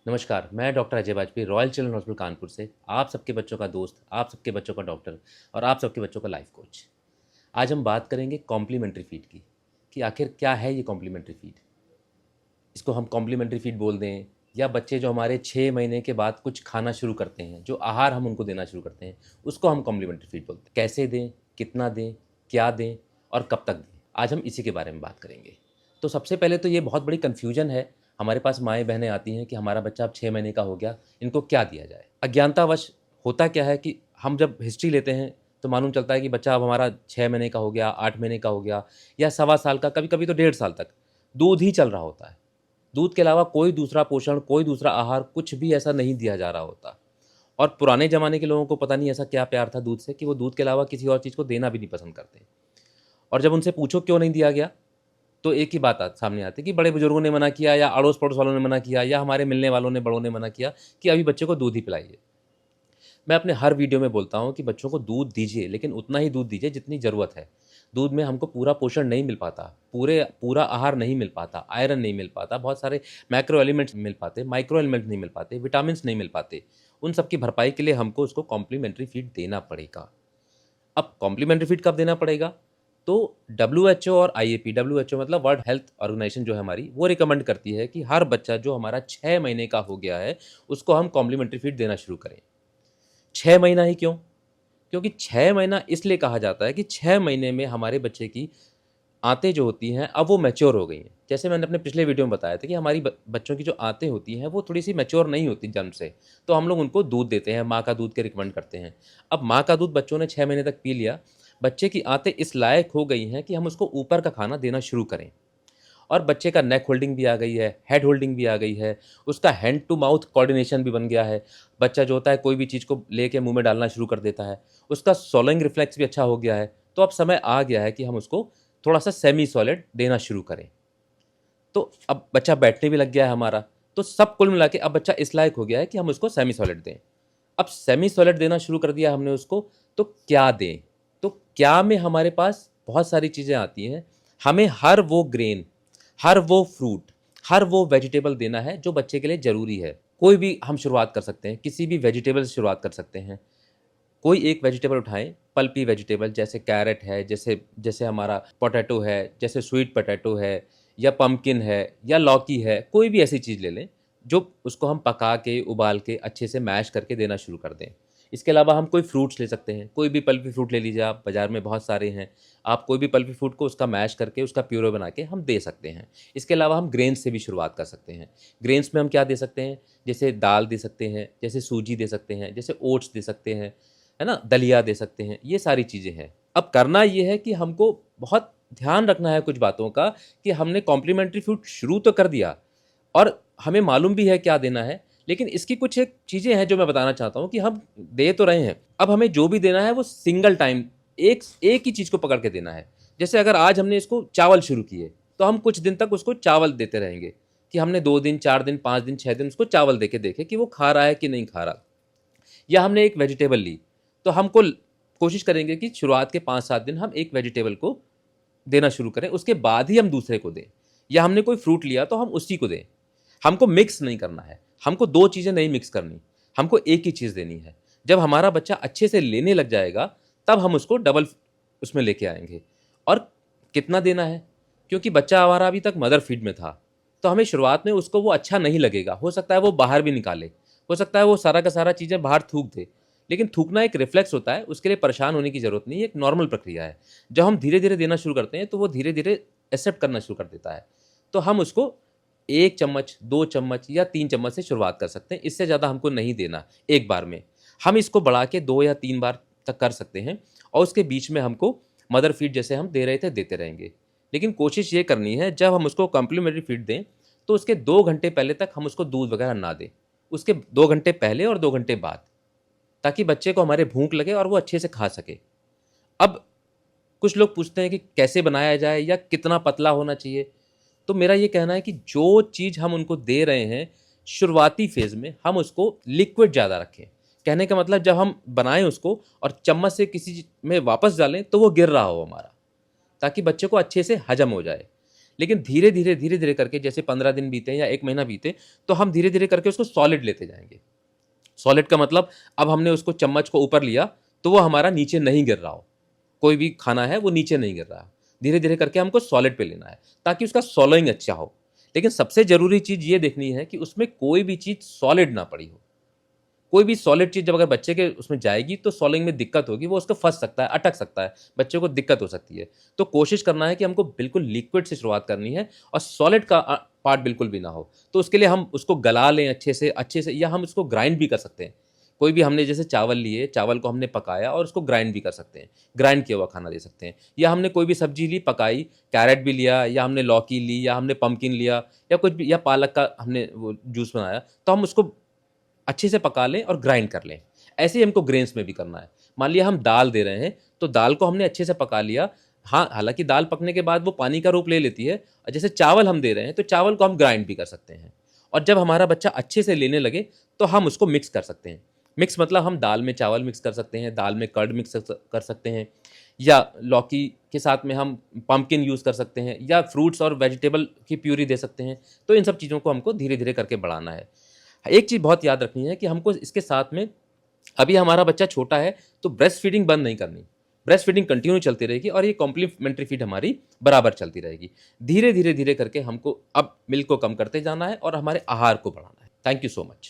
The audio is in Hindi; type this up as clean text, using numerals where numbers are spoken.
नमस्कार, मैं doctor Ajay Vajpayee royal children hospital Kanpur से आप सबके बच्चों का दोस्त, आप सबके बच्चों का डॉक्टर और आप सबके बच्चों का लाइफ कोच। आज हम बात करेंगे कॉम्प्लीमेंट्री फीड की कि आखिर क्या है ये कॉम्प्लीमेंट्री फीड। इसको हम कॉम्प्लीमेंट्री फीड बोल दें या बच्चे जो हमारे 6 महीने के बाद कुछ खाना शुरू करते हैं, जो आहार हम उनको देना शुरू करते हैं, उसको हम कॉम्प्लीमेंट्री फीड बोलते हैं। कैसे दें, कितना दें, क्या दें और कब तक दें, आज हम इसी के बारे में बात करेंगे। तो सबसे पहले तो ये बहुत बड़ी कन्फ्यूजन है, हमारे पास माएँ बहनें आती हैं कि हमारा बच्चा अब 6 महीने का हो गया, इनको क्या दिया जाए। अज्ञानतावश होता क्या है कि हम जब हिस्ट्री लेते हैं तो मालूम चलता है कि बच्चा अब हमारा 6 महीने का हो गया, 8 महीने का हो गया या सवा साल का, कभी कभी तो 1.5 साल तक दूध ही चल रहा होता है। दूध के अलावा कोई दूसरा पोषण, कोई दूसरा आहार कुछ भी ऐसा नहीं दिया जा रहा होता। और पुराने ज़माने के लोगों को पता नहीं ऐसा क्या प्यार था दूध से कि वो दूध के अलावा किसी और चीज़ को देना भी नहीं पसंद करते। और जब उनसे पूछो क्यों नहीं दिया गया, तो एक ही बात सामने आती है कि बड़े बुजुर्गों ने मना किया या अड़ोस पड़ोस वालों ने मना किया या हमारे मिलने वालों ने, बड़ों ने मना किया कि अभी बच्चे को दूध ही पिलाइए। मैं अपने हर वीडियो में बोलता हूँ कि बच्चों को दूध दीजिए, लेकिन उतना ही दूध दीजिए जितनी ज़रूरत है। दूध में हमको पूरा पोषण नहीं मिल पाता, पूरा आहार नहीं मिल पाता, आयरन नहीं मिल पाता, बहुत सारे मैक्रो एलिमेंट्स मिल पाते, माइक्रो एलिमेंट्स नहीं मिल पाते, विटामिन्स नहीं मिल पाते। उन सब की भरपाई के लिए हमको उसको कॉम्प्लीमेंट्री फीड देना पड़ेगा। अब कॉम्प्लीमेंट्री फीड कब देना पड़ेगा? तो डब्ल्यूएचओ और आईएपी, डब्ल्यूएचओ मतलब वर्ल्ड हेल्थ ऑर्गेनाइजेशन जो है हमारी, वो रिकमेंड करती है कि हर बच्चा जो हमारा 6 महीने का हो गया है, उसको हम कॉम्प्लीमेंट्री फीड देना शुरू करें। 6 महीना ही क्यों? क्योंकि 6 महीना इसलिए कहा जाता है कि 6 महीने में हमारे बच्चे की आंतें जो होती हैं, अब वो मैच्योर हो गई हैं। जैसे मैंने अपने पिछले वीडियो में बताया था कि हमारी बच्चों की जो आंतें होती हैं, वो थोड़ी-सी मैच्योर नहीं होती जन्म से। तो हम लोग उनको दूध देते हैं, माँ का दूध के रिकमेंड करते हैं। अब माँ का दूध बच्चों ने 6 महीने तक पी लिया, बच्चे की आंतें इस लायक हो गई हैं कि हम उसको ऊपर का खाना देना शुरू करें। और बच्चे का नेक होल्डिंग भी आ गई है, हेड होल्डिंग भी आ गई है, उसका हैंड टू माउथ कोऑर्डिनेशन भी बन गया है। बच्चा जो होता है कोई भी चीज़ को लेके मुँह में डालना शुरू कर देता है। उसका स्वॉलोइंग रिफ्लेक्स भी अच्छा हो गया है। तो अब समय आ गया है कि हम उसको थोड़ा-सा सेमी सॉलिड देना शुरू करें। तो अब बच्चा बैठने भी लग गया है हमारा। तो सब कुल मिला के अब बच्चा इस लायक हो गया है कि हम उसको सेमी सॉलिड दें। अब सेमी सॉलिड देना शुरू कर दिया हमने उसको, तो क्या दें? तो क्या में हमारे पास बहुत सारी चीज़ें आती हैं। हमें हर वो ग्रेन, हर वो फ्रूट, हर वो वेजिटेबल देना है जो बच्चे के लिए ज़रूरी है। कोई भी हम शुरुआत कर सकते हैं, किसी भी वेजिटेबल से शुरुआत कर सकते हैं। कोई एक वेजिटेबल उठाएँ, पल्पी वेजिटेबल जैसे कैरेट है, जैसे जैसे हमारा पोटैटो है, जैसे स्वीट पोटैटो है या पम्पकिन है या लौकी है, कोई भी ऐसी चीज़ ले लें, जो उसको हम पका के, उबाल के, अच्छे से मैश करके देना शुरू कर दें। इसके अलावा हम कोई फ्रूट्स ले सकते हैं, कोई भी पल्पी फ्रूट ले लीजिए आप, बाज़ार में बहुत सारे हैं। आप कोई भी पल्पी फ्रूट को उसका मैश करके, उसका प्यूरी बना के हम दे सकते हैं। इसके अलावा हम ग्रेन्स से भी शुरुआत कर सकते हैं। ग्रेन्स में हम क्या दे सकते हैं? जैसे दाल दे सकते हैं, जैसे सूजी दे सकते हैं, जैसे ओट्स दे सकते हैं, है ना? दलिया दे सकते हैं, ये सारी चीज़ें हैं। अब करना ये है कि हमको बहुत ध्यान रखना है कुछ बातों का कि हमने कॉम्प्लीमेंट्री फूड शुरू तो कर दिया और हमें मालूम भी है क्या देना है, लेकिन इसकी कुछ एक चीज़ें हैं जो मैं बताना चाहता हूँ कि हम दे तो रहे हैं, अब हमें जो भी देना है वो सिंगल टाइम एक एक ही चीज़ को पकड़ के देना है। जैसे अगर आज हमने इसको चावल शुरू किए, तो हम कुछ दिन तक उसको चावल देते रहेंगे कि हमने 2 दिन, 4 दिन, 5 दिन, 6 दिन उसको चावल दे के देखे कि वो खा रहा है कि नहीं खा रहा। या हमने एक वेजिटेबल ली, तो हमको कोशिश करेंगे कि शुरुआत के 5-7 दिन हम एक वेजिटेबल को देना शुरू करें, उसके बाद ही हम दूसरे को दें। या हमने कोई फ्रूट लिया तो हम उसी को दें। हमको मिक्स नहीं करना है, हमको 2 चीज़ें नहीं मिक्स करनी, हमको एक ही चीज़ देनी है। जब हमारा बच्चा अच्छे से लेने लग जाएगा, तब हम उसको डबल उसमें लेके आएँगे। और कितना देना है? क्योंकि बच्चा हमारा अभी तक मदर फीड में था, तो हमें शुरुआत में उसको वो अच्छा नहीं लगेगा। हो सकता है वो बाहर भी निकाले, हो सकता है वो सारा का सारा चीज़ें बाहर थूक दे। लेकिन थूकना एक रिफ्लेक्स होता है, उसके लिए परेशान होने की ज़रूरत नहीं है, एक नॉर्मल प्रक्रिया है। जब हम धीरे-धीरे देना शुरू करते हैं, तो वो धीरे-धीरे एक्सेप्ट करना शुरू कर देता है। तो हम उसको 1 चम्मच, 2 चम्मच या 3 चम्मच से शुरुआत कर सकते हैं, इससे ज़्यादा हमको नहीं देना एक बार में। हम इसको बढ़ा के 2 या 3 बार तक कर सकते हैं और उसके बीच में हमको मदर फीड जैसे हम दे रहे थे, देते रहेंगे। लेकिन कोशिश ये करनी है जब हम उसको कॉम्प्लीमेंट्री फीड दें, तो उसके 2 घंटे पहले तक हम उसको दूध वगैरह ना दें। उसके 2 घंटे पहले और 2 घंटे बाद, ताकि बच्चे को हमारे भूख लगे और वो अच्छे से खा सके। अब कुछ लोग पूछते हैं कि कैसे बनाया जाए या कितना पतला होना चाहिए? तो मेरा ये कहना है कि जो चीज़ हम उनको दे रहे हैं, शुरुआती फ़ेज़ में हम उसको लिक्विड ज़्यादा रखें। कहने का मतलब जब हम बनाएँ उसको और चम्मच से किसी चीज़ में वापस डालें, तो वो गिर रहा हो हमारा, ताकि बच्चे को अच्छे से हज़म हो जाए। लेकिन धीरे धीरे करके जैसे 15 दिन बीते या 1 महीना बीते, तो हम धीरे धीरे करके उसको सॉलिड लेते जाएंगे। सॉलिड का मतलब अब हमने उसको चम्मच को ऊपर लिया तो वो हमारा नीचे नहीं गिर रहा हो, कोई भी खाना है वो नीचे नहीं गिर रहा है। धीरे धीरे करके हमको सॉलिड पे लेना है ताकि उसका सॉलोइंग अच्छा हो। लेकिन सबसे जरूरी चीज ये देखनी है कि उसमें कोई भी चीज सॉलिड ना पड़ी हो। कोई भी सॉलिड चीज जब अगर बच्चे के उसमें जाएगी तो सॉलिंग में दिक्कत होगी, वो उसको फंस सकता है, अटक सकता है, बच्चे को दिक्कत हो सकती है। तो कोशिश करना है कि हमको बिल्कुल लिक्विड से शुरुआत करनी है और सॉलिड का पार्ट बिल्कुल भी ना हो। तो उसके लिए हम उसको गला लें अच्छे से, या हम उसको ग्राइंड भी कर सकते हैं। कोई भी हमने जैसे चावल लिए, चावल को हमने पकाया और उसको ग्राइंड भी कर सकते हैं, ग्राइंड किया हुआ खाना दे सकते हैं। या हमने कोई भी सब्जी ली, पकाई, कैरेट भी लिया, या हमने लौकी ली, या हमने पम्पकिन लिया, या कुछ भी, या पालक का हमने वो जूस बनाया, तो हम उसको अच्छे से पका लें और ग्राइंड कर लें। ऐसे ही हमको ग्रेन्स में भी करना है। मान लिया हम दाल दे रहे हैं, तो दाल को हमने अच्छे से पका लिया। हाँ, हालाँकि दाल पकने के बाद वो पानी का रूप ले लेती है। और जैसे चावल हम दे रहे हैं, तो चावल को हम ग्राइंड भी कर सकते हैं। और जब हमारा बच्चा अच्छे से लेने लगे, तो हम उसको मिक्स कर सकते हैं। मिक्स मतलब हम दाल में चावल मिक्स कर सकते हैं, दाल में कर्ड मिक्स कर सकते हैं, या लौकी के साथ में हम पम्पकिन यूज़ कर सकते हैं, या फ्रूट्स और वेजिटेबल की प्यूरी दे सकते हैं। तो इन सब चीज़ों को हमको धीरे-धीरे करके बढ़ाना है। एक चीज़ बहुत याद रखनी है कि हमको इसके साथ में, अभी हमारा बच्चा छोटा है तो ब्रेस्ट फीडिंग बंद नहीं करनी। ब्रेस्ट फीडिंग कंटिन्यू चलती रहेगी और ये कॉम्प्लीमेंट्री फीड हमारी बराबर चलती रहेगी। धीरे धीरे धीरे करके हमको अब मिल्क को कम करते जाना है और हमारे आहार को बढ़ाना है। Thank you so much.